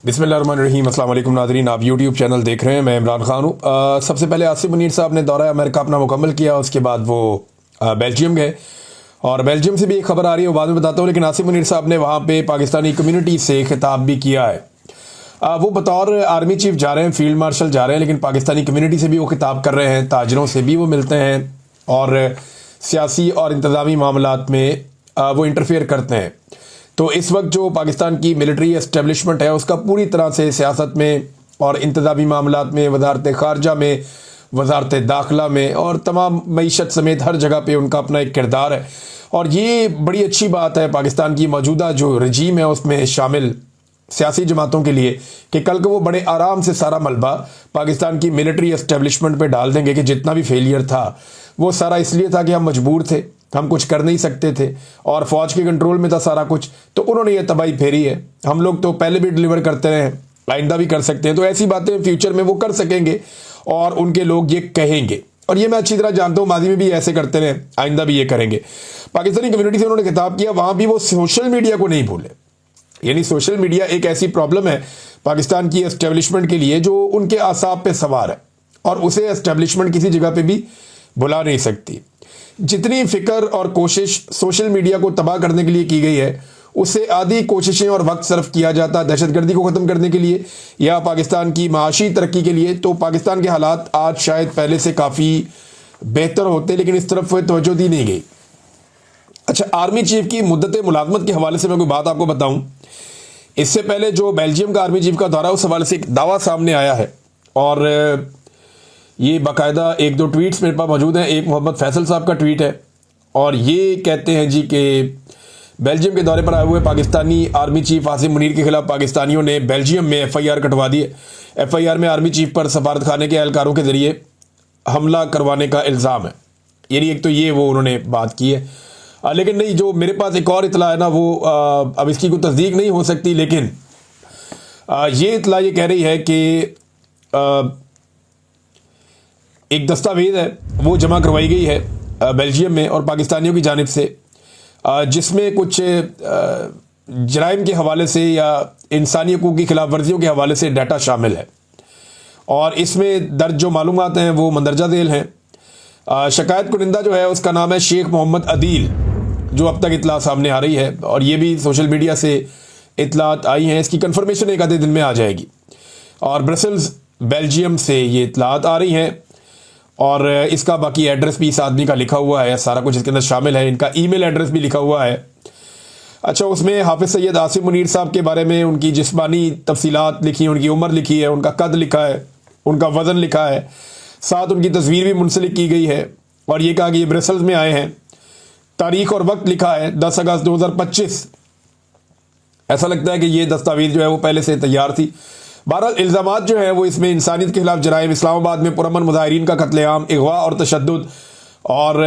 बिस्मिल्लाहिर्रहमानिर्रहीम। अस्सलाम वालेकुम नाज़रीन, आप यूट्यूब चैनल देख रहे हैं। मैं इमरान खान हूँ। सबसे पहले आसिम मुनीर साहब ने दौरा अमेरिका अपना मुकम्मल किया, उसके बाद वो बेल्जियम गए और बेल्जियम से भी एक खबर आ रही है, वो बाद में बताता हूँ। लेकिन आसिम मुनीर साहब ने वहाँ पे पाकिस्तानी कम्युनिटी से खिताब भी किया है। वो बतौर आर्मी चीफ जा रहे हैं, फील्ड मार्शल जा रहे हैं, लेकिन पाकिस्तानी कम्युनिटी से भी वो खिताब कर रहे हैं, ताजरों से भी वो मिलते हैं और सियासी और इंतज़ामी मामलात में वो इंटरफेयर करते हैं। तो इस वक्त जो पाकिस्तान की मिलिट्री एस्टेब्लिशमेंट है उसका पूरी तरह से सियासत में और इंतज़ामी मामलात में, वजारत ख़ारजा में, वजारत दाखिला में और तमाम मईशत समेत हर जगह पे उनका अपना एक किरदार है। और ये बड़ी अच्छी बात है पाकिस्तान की मौजूदा जो रजीम है उसमें शामिल सियासी जमातों के लिए कि कल को वो बड़े आराम से सारा मलबा पाकिस्तान की मिलिट्री एस्टेब्लिशमेंट पे डाल देंगे कि जितना भी फेलियर था वो सारा इसलिए था कि हम मजबूर थे, हम कुछ कर नहीं सकते थे और फौज के कंट्रोल में था सारा कुछ, तो उन्होंने ये तबाही फेरी है। हम लोग तो पहले भी डिलीवर करते रहे, आइंदा भी कर सकते हैं। तो ऐसी बातें फ्यूचर में वो कर सकेंगे और उनके लोग ये कहेंगे, और ये मैं अच्छी तरह जानता हूँ, माजी में भी ऐसे करते रहे, आइंदा भी ये करेंगे। पाकिस्तानी कम्युनिटी से उन्होंने खिताब किया, वहां भी वो सोशल मीडिया को नहीं भूले। यानी सोशल मीडिया एक ऐसी प्रॉब्लम है पाकिस्तान की एस्टेब्लिशमेंट के लिए जो उनके आसाब पे सवार है और उसे एस्टेब्लिशमेंट किसी जगह पे भी बुला नहीं सकती। जितनी फिक्र और कोशिश सोशल मीडिया को तबाह करने के लिए की गई है, उससे आधी कोशिशें और वक्त सर्फ किया जाता दहशतगर्दी को ख़त्म करने के लिए या पाकिस्तान की माशी तरक्की के लिए, तो पाकिस्तान के हालात आज शायद पहले से काफ़ी बेहतर होते, लेकिन इस तरफ तवज्जो दी नहीं गई। अच्छा, आर्मी चीफ की मुद्दत मुलाजमत के हवाले से मैं कोई बात आपको बताऊं। इससे पहले जो बेल्जियम का आर्मी चीफ का दौरा, उस हवाले से एक दावा सामने आया है और ये बाकायदा एक दो ट्वीट्स मेरे पास मौजूद हैं। एक मोहम्मद फैसल साहब का ट्वीट है और ये कहते हैं जी कि बेल्जियम के दौरे पर आए हुए पाकिस्तानी आर्मी चीफ आसिम मुनीर के खिलाफ पाकिस्तानियों ने बेल्जियम में FIR कटवा दी है। FIR में आर्मी चीफ पर सफारत खाने के एहलकारों के जरिए हमला करवाने का इल्ज़ाम है। यानी एक तो ये वो उन्होंने बात की है, लेकिन नहीं, जो मेरे पास एक और इतला है ना, वो अब इसकी कोई तस्दीक नहीं हो सकती, लेकिन ये इतला ये कह रही है कि एक दस्तावेज है वो जमा करवाई गई है बेल्जियम में और पाकिस्तानियों की जानिब से, जिसमें कुछ जराइम के हवाले से या इंसानी हकूक़ की खिलाफ वर्जियों के हवाले से डाटा शामिल है और इसमें दर्ज जो मालूमात हैं वो मंदरजा झेल हैं। शिकायत कुनिंदा जो है उसका नाम है शेख मोहम्मद अदील, जो अब तक इतला सामने आ रही है और ये भी सोशल मीडिया से इतलात आई हैं। इसकी कंफर्मेशन एक आधे दिन में आ जाएगी और ब्रसल्स बेल्जियम से ये इतलात आ रही हैं और इसका बाकी एड्रेस भी इस आदमी का लिखा हुआ है, सारा कुछ इसके अंदर शामिल है, इनका ईमेल एड्रेस भी लिखा हुआ है। अच्छा, उसमें हाफिज़ सैयद आसिम मुनीर साहब के बारे में उनकी जिस्मानी तफसीलात लिखी हैं, उनकी उम्र लिखी है, उनका कद लिखा है, उनका वज़न लिखा है, साथ उनकी तस्वीर भी मुंसलिक की गई है और ये कहा कि ये ब्रसल्स में आए हैं। तारीख और वक्त लिखा है 10 अगस्त 2025। ऐसा लगता है कि ये दस्तावेज जो है वो पहले से तैयार थी। बहरहाल इल्ज़ामात जो है वो इसमें इंसानियत के खिलाफ जराइम, इस्लामाबाद में पुरअमन मुजाहिरीन का कत्लेआम, अगवा और तशद्दुद और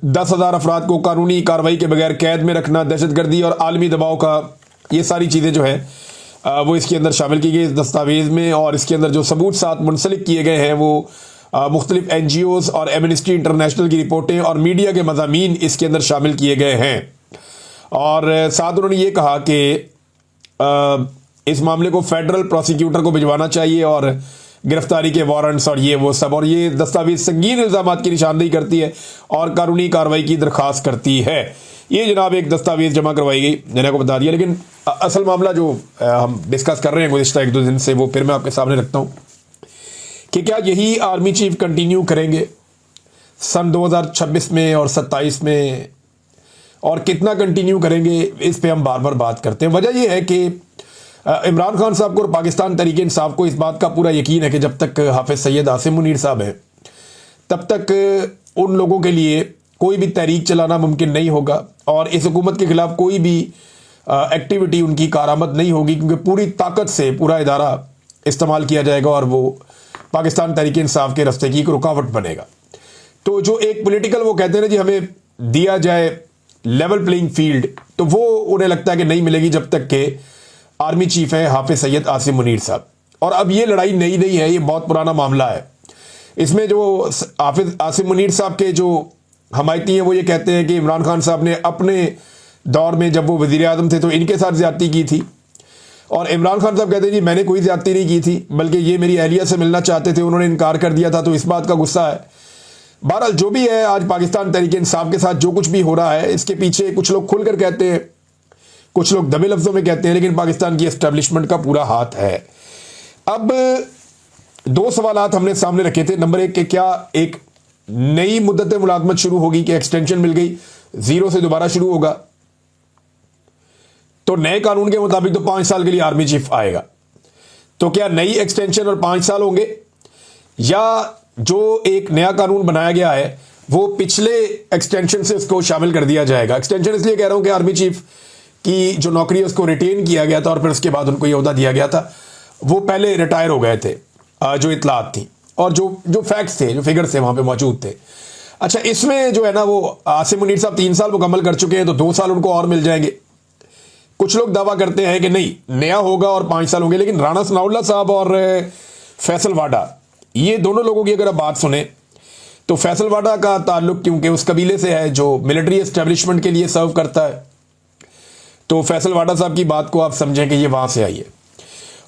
10,000 अफराद को कानूनी कार्रवाई के बगैर कैद में रखना, दहशतगर्दी और आलमी दबाव का, ये सारी चीज़ें जो है वो इसके अंदर शामिल की गई इस दस्तावेज़ में। और इसके अंदर जो सबूत साथ मुंसलिक किए गए हैं वो मुख्तलिफ NGOs और एमनेस्टी इंटरनेशनल की रिपोर्टें और मीडिया के मज़ामीन इसके अंदर शामिल किए गए हैं। और साथ उन्होंने ये कहा कि इस मामले को फेडरल प्रोसिक्यूटर को भिजवाना चाहिए और गिरफ्तारी के वारंट्स और ये वो सब, और ये दस्तावेज संगीन इल्ज़ामात की निशानदेही करती है और कानूनी कार्रवाई की दरख्वास्त करती है। ये जनाब एक दस्तावेज जमा करवाई गई, मैंने आपको बता दिया। लेकिन असल मामला जो हम डिस्कस कर रहे हैं गुज़िश्ता एक दो दिन से, वो फिर मैं आपके सामने रखता हूँ कि क्या यही आर्मी चीफ कंटिन्यू करेंगे सन 2026 में और 27 में, और कितना कंटिन्यू करेंगे इस पे हम बार बार बात करते हैं। वजह यह है कि इमरान खान साहब को और पाकिस्तान तहरीक इंसाफ को इस बात का पूरा यकीन है कि जब तक हाफिज़ सैयद आसिम मुनीर साहब हैं तब तक उन लोगों के लिए कोई भी तहरीक चलाना मुमकिन नहीं होगा और इस हुकूमत के खिलाफ कोई भी एक्टिविटी उनकी कारामद नहीं होगी, क्योंकि पूरी ताकत से पूरा इदारा इस्तेमाल किया जाएगा और वो पाकिस्तान तहरीक इंसाफ के रास्ते की एक रुकावट बनेगा। तो जो एक पॉलिटिकल वो कहते हैं ना जी हमें दिया जाए लेवल प्लेइंग फील्ड, तो वो उन्हें लगता है कि नहीं मिलेगी जब तक के आर्मी चीफ है हाफिज़ सैयद आसिम मुनीर साहब। और अब ये लड़ाई नई नहीं है, ये बहुत पुराना मामला है। इसमें जो हाफिज़ आसिम मुनीर साहब के जो हमायती हैं वो ये कहते हैं कि इमरान खान साहब ने अपने दौर में जब वो वज़ीर आज़म थे तो इनके साथ ज़्यादती की थी। और इमरान खान साहब कहते हैं जी मैंने कोई ज्यादती नहीं की थी, बल्कि ये मेरी अहलिया से मिलना चाहते थे, उन्होंने इनकार कर दिया था, तो इस बात का गुस्सा है। बहरहाल जो भी है, आज पाकिस्तान तहरीक इंसाफ के साथ जो कुछ भी हो रहा है, इसके पीछे कुछ लोग खुलकर कहते हैं, कुछ लोग दबे लफ्जों में कहते हैं, लेकिन पाकिस्तान की एस्टेब्लिशमेंट का पूरा हाथ है। अब दो सवालात हमने सामने रखे थे। नंबर 1 कि क्या एक नई मुद्दत मुलाजमत शुरू होगी, कि एक्सटेंशन मिल गई, 0 से दोबारा शुरू होगा, तो नए कानून के मुताबिक तो 5 साल के लिए आर्मी चीफ आएगा। तो क्या नई एक्सटेंशन और 5 साल होंगे, या जो एक नया कानून बनाया गया है वो पिछले एक्सटेंशन से उसको शामिल कर दिया जाएगा। एक्सटेंशन इसलिए कह रहा हूं कि आर्मी चीफ की जो नौकरी है उसको रिटेन किया गया था और फिर उसके बाद उनको यह ओहदा दिया गया था, वो पहले रिटायर हो गए थे, जो इतलात थी और जो फैक्ट्स थे, जो फिगर्स थे वहां पे मौजूद थे। अच्छा, इसमें जो है ना, वो आसिम मुनीर साहब 3 साल मुकम्मल कर चुके हैं, तो 2 साल उनको और मिल जाएंगे। कुछ लोग दावा करते हैं कि नहीं, नया होगा और 5 साल होंगे, लेकिन राणा सनाउल्लाह साहब और फैसल वाडा, ये दोनों लोगों की अगर आप बात सुने तो फैसल वाडा का ताल्लुक क्योंकि उस कबीले से है जो मिलिट्री एस्टेब्लिशमेंट के लिए सर्व करता है, तो फैसल वाडा साहब की बात को आप समझें कि ये वहां से आई है।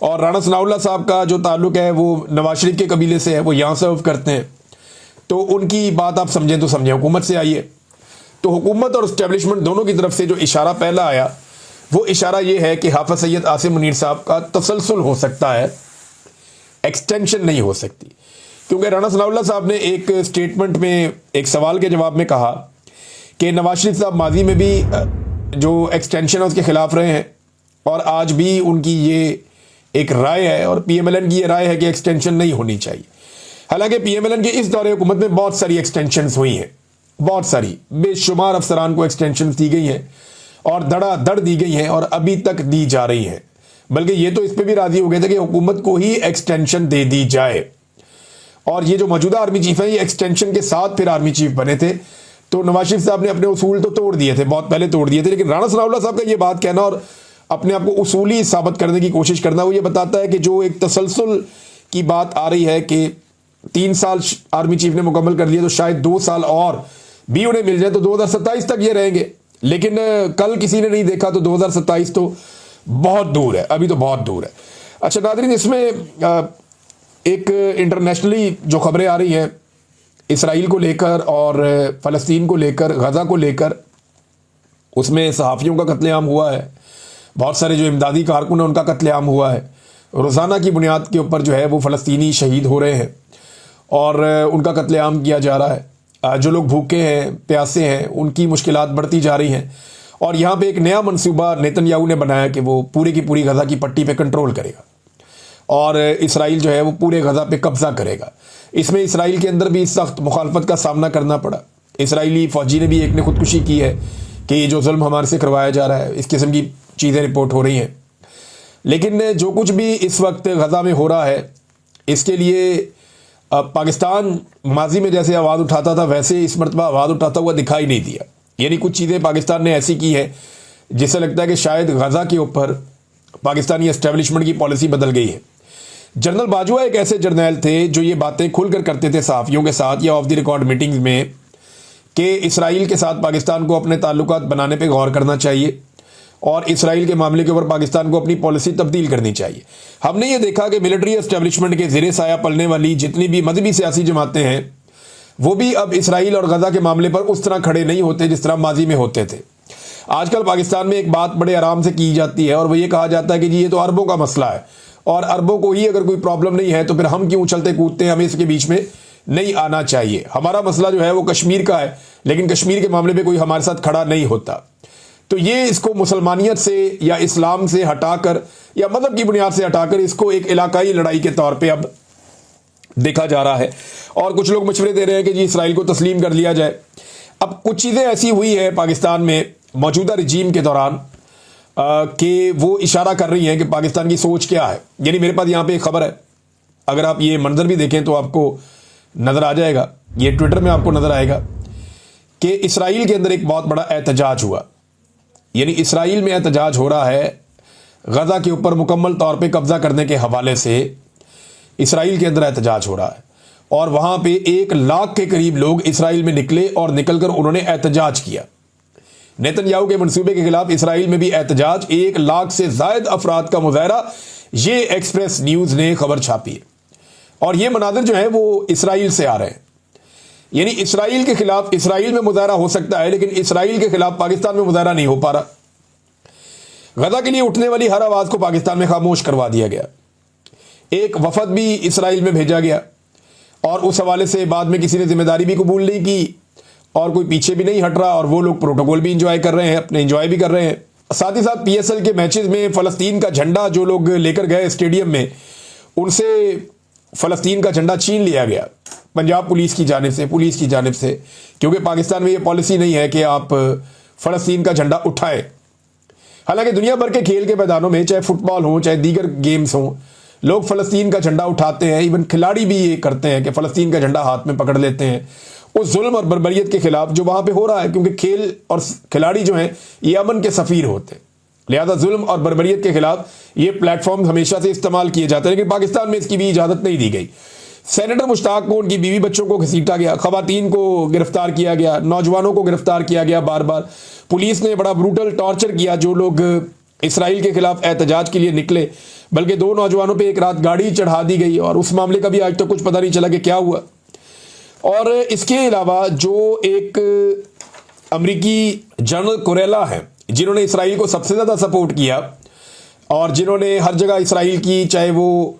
और राणा सनाउल्लाह साहब का जो ताल्लुक है वो नवाज शरीफ के कबीले से है, वो यहां सर्व करते हैं, तो उनकी बात आप समझें तो समझें, हुकूमत से आई है। तो हुकूमत और एस्टेब्लिशमेंट दोनों की तरफ से जो इशारा पहला आया, वो इशारा ये है कि हाफिज सैयद आसिम मुनीर साहब का तसलसल हो सकता है, एक्सटेंशन नहीं हो सकती। क्योंकि राणा सनाउल्लाह साहब ने एक स्टेटमेंट में एक सवाल के जवाब में कहा कि नवाज शरीफ साहब माजी में भी जो एक्सटेंशन है उसके खिलाफ रहे हैं, और आज भी उनकी ये एक राय है, और PMLN की ये राय है कि एक्सटेंशन नहीं होनी चाहिए। हालांकि PMLN के इस दौरे हुकूमत में बहुत सारी एक्सटेंशन हुई हैं, बहुत सारी, बेशुमार अफसरान को एक्सटेंशन दी गई हैं और धड़ाधड़ दी गई हैं, और अभी तक दी जा रही हैं। बल्कि ये तो इस पर भी राजी हो गए थे कि हुकूमत को ही एक्सटेंशन दे दी जाए। और ये जो मौजूदा आर्मी चीफ है, ये एक्सटेंशन के साथ फिर आर्मी चीफ बने थे, तो नवाज शरीफ साहब ने अपने उसूल तो तोड़ दिए थे, बहुत पहले तोड़ दिए थे। लेकिन राणा सनाउल्लाह साहब का ये बात कहना और अपने आप को उसूली साबित करने की कोशिश करना, वो ये बताता है कि जो एक तसलसल की बात आ रही है कि 3 साल आर्मी चीफ ने मुकम्मल कर लिया, तो शायद 2 साल और भी उन्हें मिल जाए तो 2027 तक ये रहेंगे। लेकिन कल किसी ने नहीं देखा, तो 2027 तो बहुत दूर है, अभी तो बहुत दूर है। अच्छा नाज़रीन, इसमें एक इंटरनेशनली जो खबरें आ रही हैं इसराइल को लेकर और फ़लस्तीन को लेकर, गज़ा को लेकर, उसमें सहाफ़ियों का कत्लेआम हुआ है, बहुत सारे जो इमदादी कारकुन हैं उनका कत्लेआम हुआ है। रोज़ाना की बुनियाद के ऊपर जो है वो फ़लस्तीनी शहीद हो रहे हैं और उनका कत्लेआम किया जा रहा है। जो लोग भूखे हैं, प्यासे हैं, उनकी मुश्किलात बढ़ती जा रही हैं। और यहाँ पे एक नया मंसूबा नेतन्याहू ने बनाया कि वो पूरे की पूरी गज़ा की पट्टी पे कंट्रोल करेगा और इसराइल जो है वो पूरे गज़ा पे कब्जा करेगा। इसमें इसराइल के अंदर भी सख्त मुखालफत का सामना करना पड़ा। इसराइली फ़ौजी ने भी एक ने खुदकुशी की है कि ये जो जुल्म हमारे से करवाया जा रहा है, इस किस्म की चीज़ें रिपोर्ट हो रही हैं। लेकिन जो कुछ भी इस वक्त गज़ा में हो रहा है, इसके लिए पाकिस्तान माजी में जैसे आवाज़ उठाता था, वैसे इस मरतबा आवाज़ उठाता हुआ दिखाई नहीं दिया। यानी कुछ चीज़ें पाकिस्तान ने ऐसी की है जिससे लगता है कि शायद गज़ा के ऊपर पाकिस्तानी एस्टेब्लिशमेंट की पॉलिसी बदल गई है। जनरल बाजवा एक ऐसे जर्नैल थे जो ये बातें खुलकर करते थे सहाफ़ियों के साथ या ऑफ द रिकॉर्ड मीटिंग्स में कि इसराइल के साथ पाकिस्तान को अपने ताल्लुकात बनाने पे गौर करना चाहिए और इसराइल के मामले के ऊपर पाकिस्तान को अपनी पॉलिसी तब्दील करनी चाहिए। हमने ये देखा कि मिलिट्री एस्टेब्लिशमेंट के ज़ेरे साया पलने वाली जितनी भी मजहबी सियासी जमातें हैं, वो भी अब इसराइल और गज़ा के मामले पर उस तरह खड़े नहीं होते जिस तरह माजी में होते थे। आजकल पाकिस्तान में एक बात बड़े आराम से की जाती है और वो ये कहा जाता है कि जी ये तो अरबों का मसला है और अरबों को ही अगर कोई प्रॉब्लम नहीं है तो फिर हम क्यों उछलते कूदते हैं, हमें इसके बीच में नहीं आना चाहिए। हमारा मसला जो है वो कश्मीर का है, लेकिन कश्मीर के मामले में कोई हमारे साथ खड़ा नहीं होता। तो ये इसको मुसलमानियत से या इस्लाम से हटाकर या मज़हब की बुनियाद से हटाकर इसको एक इलाकाई लड़ाई के तौर पे अब देखा जा रहा है। और कुछ लोग मशवरे दे रहे हैं कि जी इसराइल को तस्लीम कर लिया जाए। अब कुछ चीज़ें ऐसी हुई है पाकिस्तान में मौजूदा रजीम के दौरान कि वो इशारा कर रही हैं कि पाकिस्तान की सोच क्या है। यानी मेरे पास यहाँ पे एक खबर है, अगर आप ये मंजर भी देखें तो आपको नज़र आ जाएगा, ये ट्विटर में आपको नज़र आएगा कि इसराइल के अंदर एक बहुत बड़ा एहतजाज हुआ। यानी इसराइल में एहतजाज हो रहा है गज़ा के ऊपर मुकम्मल तौर पे कब्ज़ा करने के हवाले से। इसराइल के अंदर एहतजाज हो रहा है और वहाँ पे 1 लाख के करीब लोग इसराइल में निकले और निकलकर उन्होंने एहतजाज किया। नेतन्याहू के मंसूबे के खिलाफ इसराइल में भी एहतजाज, 1 लाख से जायद अफराद का मुजाहरा, ये एक्सप्रेस न्यूज ने खबर छापी है। और ये मनाजिर जो है वो इसराइल से आ रहे हैं, यानी इसराइल के खिलाफ इसराइल में मुजाहरा हो सकता है, लेकिन इसराइल के खिलाफ पाकिस्तान में मुजाहरा नहीं हो पा रहा। गजा के लिए उठने वाली हर आवाज को पाकिस्तान में खामोश करवा दिया गया। एक वफद भी इसराइल में भेजा गया और उस हवाले से बाद में किसी ने जिम्मेदारी भी कबूल नहीं की और कोई पीछे भी नहीं हट रहा, और वो लोग प्रोटोकॉल भी इंजॉय कर रहे हैं, अपने इंजॉय भी कर रहे हैं। साथ ही साथ पीएसएल के मैचेस में फलस्तीन का झंडा जो लोग लेकर गए स्टेडियम में, उनसे फलस्तीन का झंडा छीन लिया गया पंजाब पुलिस की जानिब से, क्योंकि पाकिस्तान में ये पॉलिसी नहीं है कि आप फलस्तीन का झंडा उठाएं। हालांकि दुनिया भर के खेल के मैदानों में, चाहे फुटबॉल हो चाहे दीगर गेम्स हों, लोग फलस्तीन का झंडा उठाते हैं। इवन खिलाड़ी भी ये करते हैं कि फलस्तीन का झंडा हाथ में पकड़ लेते हैं उस जुल्म और बर्बरियत के खिलाफ जो वहां पे हो रहा है, क्योंकि खेल और खिलाड़ी जो हैं ये अमन के सफीर होते हैं। लिहाजा जुल्म और बर्बरियत के खिलाफ ये प्लेटफॉर्म हमेशा से इस्तेमाल किए जाते हैं, लेकिन पाकिस्तान में इसकी भी इजाजत नहीं दी गई। सेनेटर मुश्ताक को, उनकी बीवी बच्चों को घसीटा गया, खवातीन को गिरफ्तार किया गया, नौजवानों को गिरफ्तार किया गया। बार बार पुलिस ने बड़ा ब्रूटल टॉर्चर किया जो लोग इसराइल के खिलाफ एहतजाज के लिए निकले, बल्कि 2 नौजवानों पे एक रात गाड़ी चढ़ा दी गई और उस मामले का भी आज तक कुछ पता नहीं चला कि क्या हुआ। और इसके अलावा जो एक अमेरिकी जनरल कुरेला है जिन्होंने इसराइल को सबसे ज़्यादा सपोर्ट किया और जिन्होंने हर जगह इसराइल की, चाहे वो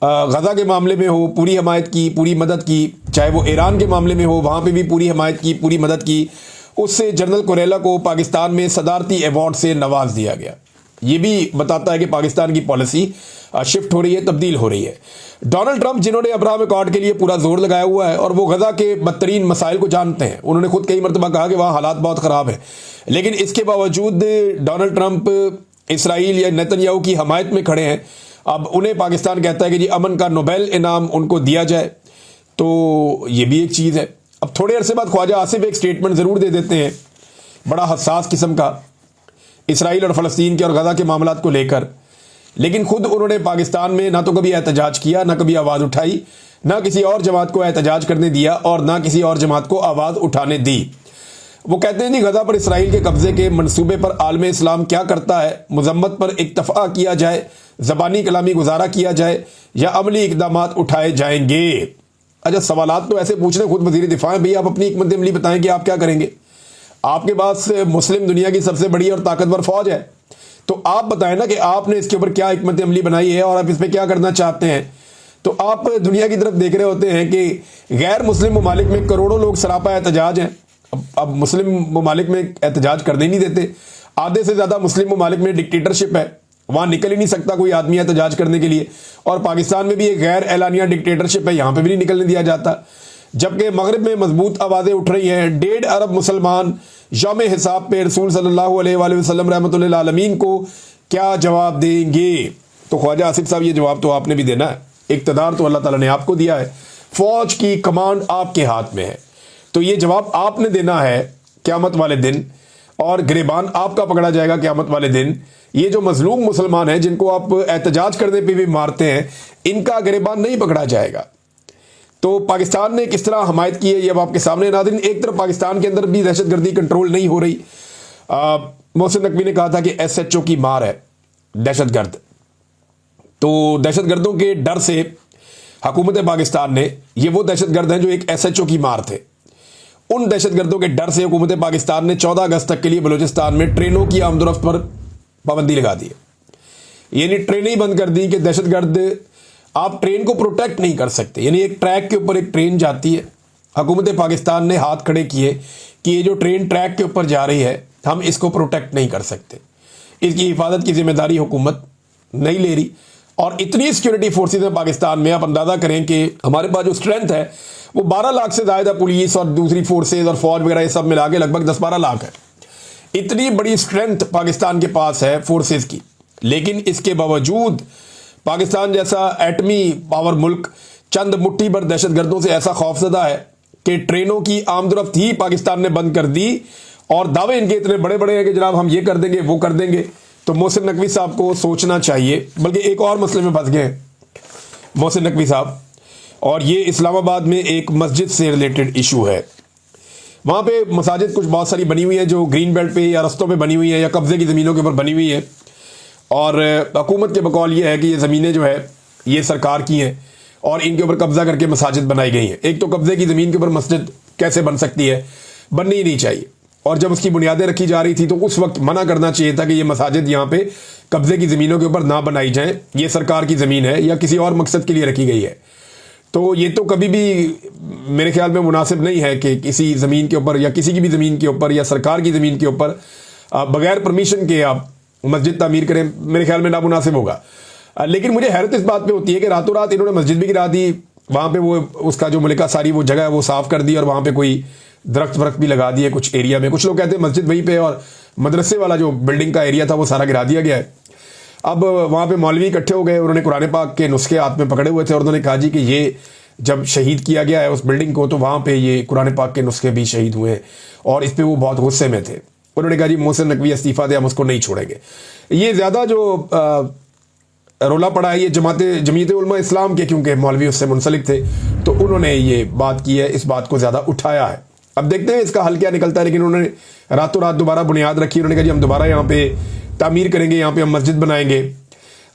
गजा के मामले में हो, पूरी हमायत की, पूरी मदद की, चाहे वो ईरान के मामले में हो, वहाँ पे भी पूरी हमायत की, पूरी मदद की, उससे जनरल कुरेला को पाकिस्तान में सदारती अवार्ड से नवाज दिया गया। ये भी बताता है कि पाकिस्तान की पॉलिसी शिफ्ट हो रही है, तब्दील हो रही है। डोनाल्ड ट्रंप जिन्होंने अब्राहम अकॉर्ड के लिए पूरा जोर लगाया हुआ है और वो गजा के बदतरीन मसाइल को जानते हैं, उन्होंने खुद कई मरतबा कहा कि वहाँ हालात बहुत ख़राब है, लेकिन इसके बावजूद डोनाल्ड ट्रंप इसराइल या नेतन्याहू की हमायत में खड़े हैं। अब उन्हें पाकिस्तान कहता है कि जी अमन का नोबेल इनाम उनको दिया जाए, तो ये भी एक चीज़ है। अब थोड़े अरसे बाद ख्वाजा आसिफ एक स्टेटमेंट ज़रूर दे देते हैं, बड़ा हसास किस्म का, इसराइल और फ़लस्तीन के और गजा के मामलात को लेकर, लेकिन खुद उन्होंने पाकिस्तान में ना तो कभी एहतजाज किया, ना कभी आवाज़ उठाई, ना किसी और जमात को एहतजाज करने दिया और ना किसी और जमात को आवाज़ उठाने दी। वो कहते हैं जी गजा पर इसराइल के कब्जे के मंसूबे पर आलम इस्लाम क्या करता है, मजम्मत पर इत्तफा किया जाए, ज़बानी कलामी गुजारा किया जाए या अमली इकदाम उठाए जाएंगे। अच्छा, सवालात तो ऐसे पूछ रहे, खुद वज़ीर दिफा हैं, भैया आप अपनी हिकमत अमली बताएं कि आप क्या करेंगे। आपके पास मुस्लिम दुनिया की सबसे बड़ी और ताकतवर फौज है, तो आप बताएं ना कि आपने इसके ऊपर क्या हिकमत अमली बनाई है और आप इस पर क्या करना चाहते हैं। तो आप दुनिया की तरफ देख रहे होते हैं कि गैर मुस्लिम ममालिक में करोड़ों लोग सरापा एहतजाज हैं। अब मुस्लिम ममालिक में एहतजाज करने नहीं देते, आधे से ज़्यादा मुस्लिम ममालिक में डिक्टेटरशिप है, वहाँ निकल ही नहीं सकता कोई आदमी एहतजाज करने के लिए, और पाकिस्तान में भी एक गैर एलानिया डिक्टेटरशिप है, यहाँ पर भी नहीं निकलने दिया जाता। जबकि मगरिब में मजबूत आवाज़ें उठ रही हैं, 1.5 अरब मुसलमान यौम हिसाब पे रसूल सल्लल्लाहु अलैहि वसल्लम रहमतुल्लिल आलमीन को क्या जवाब देंगे। तो ख्वाजा आसिफ साहब ये जवाब तो आपने भी देना है, इक़्तिदार तो अल्लाह ताला ने आपको दिया है, फौज की कमांड आपके हाथ में है, तो ये जवाब आपने देना है क़यामत वाले दिन, और गिरबान आपका पकड़ा जाएगा क़यामत वाले दिन। ये जो मजलूम मुसलमान हैं जिनको आप एहतजाज करने पर भी मारते हैं, इनका गिरबान नहीं पकड़ा जाएगा। तो पाकिस्तान ने किस तरह हमायत की है ये अब आपके सामने। नाज़रीन, एक तरफ पाकिस्तान के अंदर भी दहशतगर्दी कंट्रोल नहीं हो रही। मोहसिन नकवी ने कहा था कि SHO की मार है दहशतगर्द, तो दहशतगर्दों के डर से हुकूमत पाकिस्तान ने, ये वो दहशतगर्द हैं जो एक SHO की मार थे, उन दहशतगर्दों के डर से हुकूमत पाकिस्तान ने 14 अगस्त तक के लिए बलूचिस्तान में ट्रेनों की आमदोरफ्त पर पाबंदी लगा दी है। यानी ट्रेनें ही बंद कर दी कि दहशतगर्द, आप ट्रेन को प्रोटेक्ट नहीं कर सकते। यानी एक ट्रैक के ऊपर एक ट्रेन जाती है, हुकूमत पाकिस्तान ने हाथ खड़े किए कि ये जो ट्रेन ट्रैक के ऊपर जा रही है हम इसको प्रोटेक्ट नहीं कर सकते, इसकी हिफाजत की जिम्मेदारी हुकूमत नहीं ले रही। और इतनी सिक्योरिटी फोर्सेज हैं पाकिस्तान में, आप अंदाज़ा करें कि हमारे पास जो स्ट्रेंथ है वो 12 लाख से ज़्यादा पुलिस और दूसरी फोर्सेज और फौज वगैरह ये सब मिला के लगभग 10-12 लाख है। इतनी बड़ी स्ट्रेंथ पाकिस्तान के पास है फोर्सेज की, लेकिन इसके बावजूद पाकिस्तान जैसा एटमी पावर मुल्क चंद मुट्ठी भर दहशतगर्दों से ऐसा खौफजदा है कि ट्रेनों की आमदरफ्त ही पाकिस्तान ने बंद कर दी, और दावे इनके इतने बड़े बड़े हैं कि जनाब हम ये कर देंगे वो कर देंगे। तो मोहसिन नकवी साहब को सोचना चाहिए, बल्कि एक और मसले में फंस गए मोहसिन नकवी साहब, और ये इस्लामाबाद में एक मस्जिद से रिलेटेड इशू है। वहाँ पे मसाजिद कुछ बहुत सारी बनी हुई है जो ग्रीन बेल्ट पे या रस्तों पे बनी हुई है या कब्जे की ज़मीनों के ऊपर बनी हुई है, और हुकूमत के बकौल ये है कि ये ज़मीनें जो है ये सरकार की हैं और इनके ऊपर कब्जा करके मसाजिद बनाई गई हैं। एक तो कब्जे की ज़मीन के ऊपर मस्जिद कैसे बन सकती है, बननी ही नहीं चाहिए, और जब उसकी बुनियादें रखी जा रही थी तो उस वक्त मना करना चाहिए था कि ये मसाजिद यहाँ पे कब्जे की ज़मीनों के ऊपर ना बनाई जाएं, ये सरकार की ज़मीन है या किसी और मकसद के लिए रखी गई है। तो ये तो कभी भी मेरे ख्याल में मुनासिब नहीं है कि किसी ज़मीन के ऊपर या किसी की भी ज़मीन के ऊपर या सरकार की ज़मीन के ऊपर बगैर परमिशन के आप मस्जिद तामीर करें, मेरे ख्याल में नामुनासिब होगा। लेकिन मुझे हैरत इस बात पे होती है कि रातों रात इन्होंने मस्जिद भी गिरा दी, वहाँ पे वो उसका जो मलिका सारी वो जगह है वो साफ़ कर दी और वहाँ पे कोई दरख्त वरख्त भी लगा दिए कुछ एरिया में। कुछ लोग कहते हैं मस्जिद वहीं पे और मदरसे वाला जो बिल्डिंग का एरिया था वो सारा गिरा दिया गया है। अब वहाँ पे मौलवी इकट्ठे हो गए, उन्होंने कुरान पाक के नुस्खे हाथ में पकड़े हुए थे और उन्होंने कहा जी कि ये जब शहीद किया गया है उस बिल्डिंग को तो वहाँ पे ये कुरान पाक के नुस्खे भी शहीद हुए हैं, और इस पर वो बहुत गुस्से में थे। उन्होंने कहा जी मोहसिन नकवी इस्तीफ़ा दे, हम उसको नहीं छोड़ेंगे। ये ज़्यादा जो रोला पड़ा है ये जमीयत उलमा इस्लाम के, क्योंकि मौलवी उससे मुंसलिक थे तो उन्होंने ये बात की है, इस बात को ज़्यादा उठाया है। अब देखते हैं इसका हल क्या निकलता है, लेकिन उन्होंने रातों रात दोबारा बुनियाद रखी। उन्होंने कहा जी हम दोबारा यहाँ पे तामीर करेंगे, यहाँ पे हम मस्जिद बनाएंगे।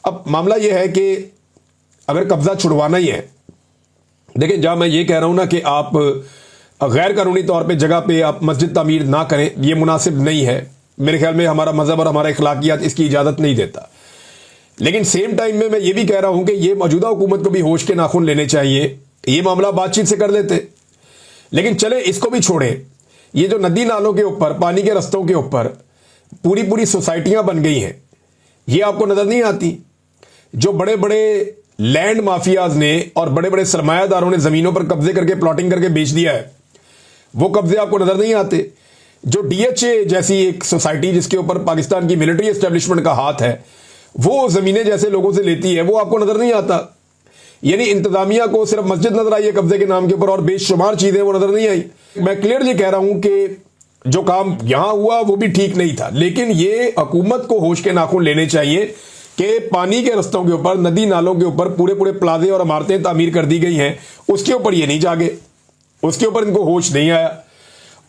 अब मामला ये है कि अगर कब्जा छुड़वाना ही है, देखिए जहाँ मैं ये कह रहा हूँ ना कि आप गैर कानूनी तौर पे जगह पे आप मस्जिद तामीर ना करें, ये मुनासिब नहीं है। मेरे ख्याल में हमारा मजहब और हमारा इखलाकियात इसकी इजाज़त नहीं देता। लेकिन सेम टाइम में मैं ये भी कह रहा हूँ कि ये मौजूदा हुकूमत को भी होश के नाखून लेने चाहिए। ये मामला बातचीत से कर लेते, लेकिन चले इसको भी छोड़े। ये जो नदी नालों के ऊपर, पानी के रस्तों के ऊपर पूरी पूरी सोसाइटियां बन गई हैं, ये आपको नजर नहीं आती? जो बड़े बड़े लैंड माफियाज ने और बड़े बड़े सरमायादारों ने जमीनों पर कब्जे करके प्लॉटिंग करके बेच दिया है, वो कब्जे आपको नजर नहीं आते? जो डीएचए जैसी एक सोसाइटी जिसके ऊपर पाकिस्तान की मिलिट्री एस्टेब्लिशमेंट का हाथ है, वो जमीनें जैसे लोगों से लेती है, वो आपको नजर नहीं आता। यानी इंतजामिया को सिर्फ मस्जिद नजर आई है कब्जे के नाम के ऊपर और बेशुमार चीजें वो नजर नहीं आई। मैं क्लियरली कह रहा हूं कि जो काम यहां हुआ वो भी ठीक नहीं था, लेकिन ये हुकूमत को होश के नाखून लेने चाहिए कि पानी के रस्तों के ऊपर, नदी नालों के ऊपर पूरे पूरे प्लाजे और इमारतें तामीर कर दी गई हैं, उसके ऊपर ये नहीं जागे, उसके ऊपर इनको होश नहीं आया।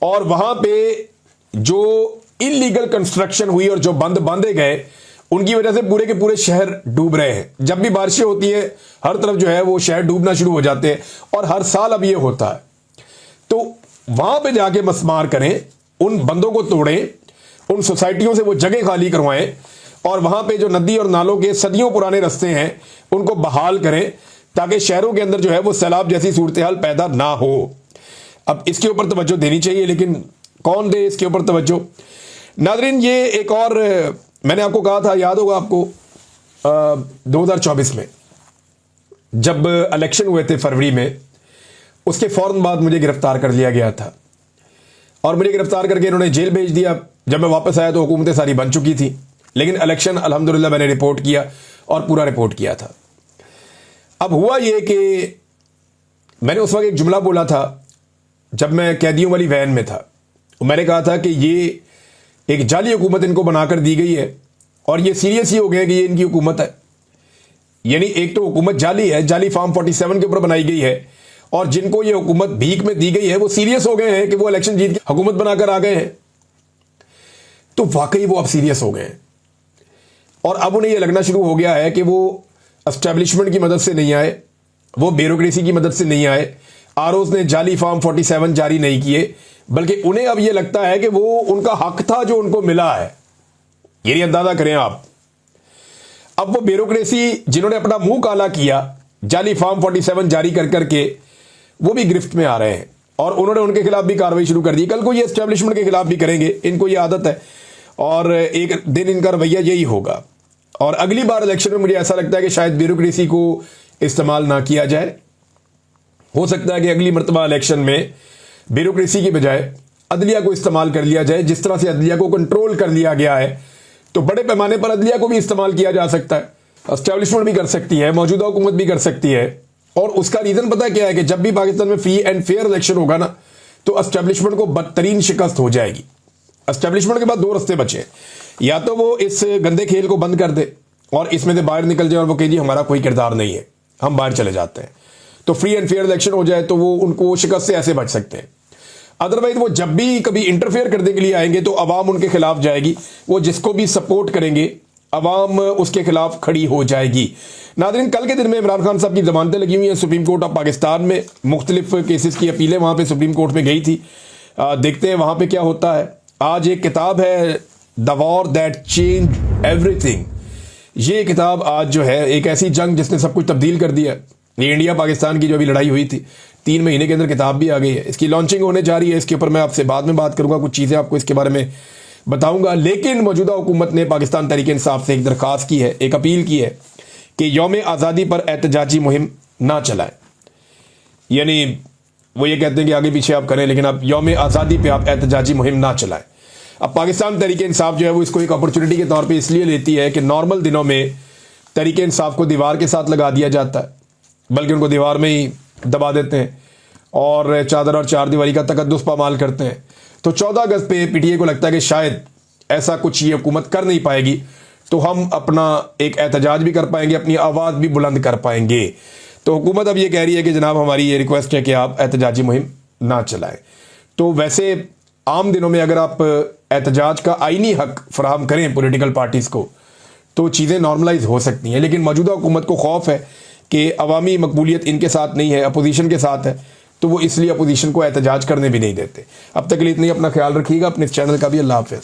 और वहां पे जो इलीगल कंस्ट्रक्शन हुई और जो बांधे गए, उनकी वजह से पूरे के पूरे शहर डूब रहे हैं। जब भी बारिशें होती है हर तरफ जो है वो शहर डूबना शुरू हो जाते हैं, और हर साल अब ये होता है। तो वहां पे जाके मसमार करें, उन बंदों को तोड़ें, उन सोसाइटियों से वो जगह खाली करवाएं, और वहां पे जो नदी और नालों के सदियों पुराने रास्ते हैं उनको बहाल करें, ताकि शहरों के अंदर जो है वो सैलाब जैसी सूरत हाल पैदा ना हो। अब इसके ऊपर तवज्जो देनी चाहिए, लेकिन कौन दे इसके ऊपर तवज्जो? नाज़रीन, ये एक और मैंने आपको कहा था, याद होगा आपको 2024 में जब इलेक्शन हुए थे फरवरी में, उसके फौरन बाद मुझे गिरफ्तार कर लिया गया था और मुझे गिरफ्तार करके इन्होंने जेल भेज दिया। जब मैं वापस आया तो हुकूमतें सारी बन चुकी थी, लेकिन इलेक्शन अल्हम्दुलिल्लाह मैंने रिपोर्ट किया और पूरा रिपोर्ट किया था। अब हुआ ये कि मैंने उस वक्त एक जुमला बोला था जब मैं कैदियों वाली वैन में था। मैंने कहा था कि ये एक जाली हुकूमत इनको बनाकर दी गई है और ये सीरियस ही हो गए कि ये इनकी हुकूमत है। यानी एक तो हुकूमत जाली है, जाली फार्म 47 के ऊपर बनाई गई है, और जिनको ये हुकूमत भीख में दी गई है वो सीरियस हो गए हैं कि वो इलेक्शन जीत के हुकूमत बनाकर आ गए हैं। तो वाकई वो अब सीरियस हो गए हैं और अब उन्हें यह लगना शुरू हो गया है कि वो एस्टेब्लिशमेंट की मदद से नहीं आए, वो ब्यूरोक्रेसी की मदद से नहीं आए, आरओज ने जाली फार्म 47 जारी नहीं किए, बल्कि उन्हें अब यह लगता है कि वो उनका हक था जो उनको मिला है। ये अंदाजा करें आप। अब वो ब्यूरोक्रेसी जिन्होंने अपना मुंह काला किया जाली फार्म 47 जारी कर करके, वो भी गिरफ्त में आ रहे हैं और उन्होंने उनके खिलाफ भी कार्रवाई शुरू कर दी। कल को ये एस्टेब्लिशमेंट के खिलाफ भी करेंगे, इनको ये आदत है और एक दिन इनका रवैया यही होगा। और अगली बार इलेक्शन में मुझे ऐसा लगता है कि शायद ब्यूरोक्रेसी को इस्तेमाल ना किया जाए। हो सकता है कि अगली मरतबा इलेक्शन में ब्यूरोक्रेसी की बजाय अदलिया को इस्तेमाल कर लिया जाए। जिस तरह से अदलिया को कंट्रोल कर लिया गया है, तो बड़े पैमाने पर अदलिया को भी इस्तेमाल किया जा सकता है। एस्टेब्लिशमेंट भी कर सकती है, मौजूदा हुकूमत भी कर सकती है। और उसका रीजन पता है क्या है कि जब भी पाकिस्तान में फ्री एंड फेयर इलेक्शन होगा ना, तो एस्टेब्लिशमेंट को बदतरीन शिकस्त हो जाएगी। एस्टेब्लिशमेंट के बाद दो रास्ते बचे, या तो वो इस गंदे खेल को बंद कर दे और इसमें से बाहर निकल जाए और वो कहे जी हमारा कोई किरदार नहीं है, हम बाहर चले जाते हैं, तो फ्री एंड फेयर इलेक्शन हो जाए, तो वो उनको शिकस्त से ऐसे बच सकते हैं। अदरवाइज वो जब भी कभी इंटरफेयर करने के लिए आएंगे तो अवाम उनके खिलाफ जाएगी, वो जिसको भी सपोर्ट करेंगे अवाम उसके खिलाफ खड़ी हो जाएगी। नाज़रीन, कल के दिन में इमरान खान साहब की जमानतें लगी हुई हैं सुप्रीम कोर्ट ऑफ पाकिस्तान में, मुख्तलिफ केसेस की अपीलें वहाँ पे सुप्रीम कोर्ट में गई थी। देखते हैं वहाँ पे क्या होता है। आज एक किताब है the war that change everything. ये किताब आज जो है एक ऐसी जंग जिसने सब कुछ तब्दील कर दिया। ये इंडिया पाकिस्तान की जो अभी लड़ाई हुई थी, 3 महीने के अंदर किताब भी आ गई है। इसकी लॉन्चिंग होने जा रही है, इसके ऊपर मैं आपसे बाद में बात करूंगा, कुछ चीज़ें आपको इसके बारे में बताऊंगा। लेकिन मौजूदा हुकूमत ने पाकिस्तान तहरीक इंसाफ से एक दरख्वास्त की है, एक अपील की है कि यौम आज़ादी पर एहतजाजी मुहिम ना चलाएं। यानी वो ये कहते हैं कि आगे पीछे आप करें, लेकिन आप यौम आज़ादी पे आप एहतजाजी मुहिम ना चलाएं। अब पाकिस्तान तहरीक इंसाफ जो है वो इसको एक अपॉर्चुनिटी के तौर पे इसलिए लेती है कि नॉर्मल दिनों में तहरीक इंसाफ को दीवार के साथ लगा दिया जाता है, बल्कि उनको दीवार में ही दबा देते हैं और चादर और चार दीवारी का तकद्दुस पामाल करते हैं। तो 14 अगस्त पे पीटीए को लगता है कि शायद ऐसा कुछ ये हुकूमत कर नहीं पाएगी, तो हम अपना एक एहतजाज भी कर पाएंगे, अपनी आवाज़ भी बुलंद कर पाएंगे। तो हुकूमत अब ये कह रही है कि जनाब हमारी ये रिक्वेस्ट है कि आप एहतजाजी मुहिम ना चलाएं। तो वैसे आम दिनों में अगर आप एहतजाज का आईनी हक फराहम करें पॉलिटिकल पार्टीज़ को तो चीज़ें नॉर्मलाइज हो सकती हैं। लेकिन मौजूदा हुकूमत को खौफ है कि अवामी मकबूलियत इनके साथ नहीं है, अपोजिशन के साथ है, तो वो इसलिए अपोजिशन को एहतजाज करने भी नहीं देते। अब तक के लिए इतनी, अपना ख्याल रखिएगा, अपने इस चैनल का भी। अल्लाह हाफ़िज़।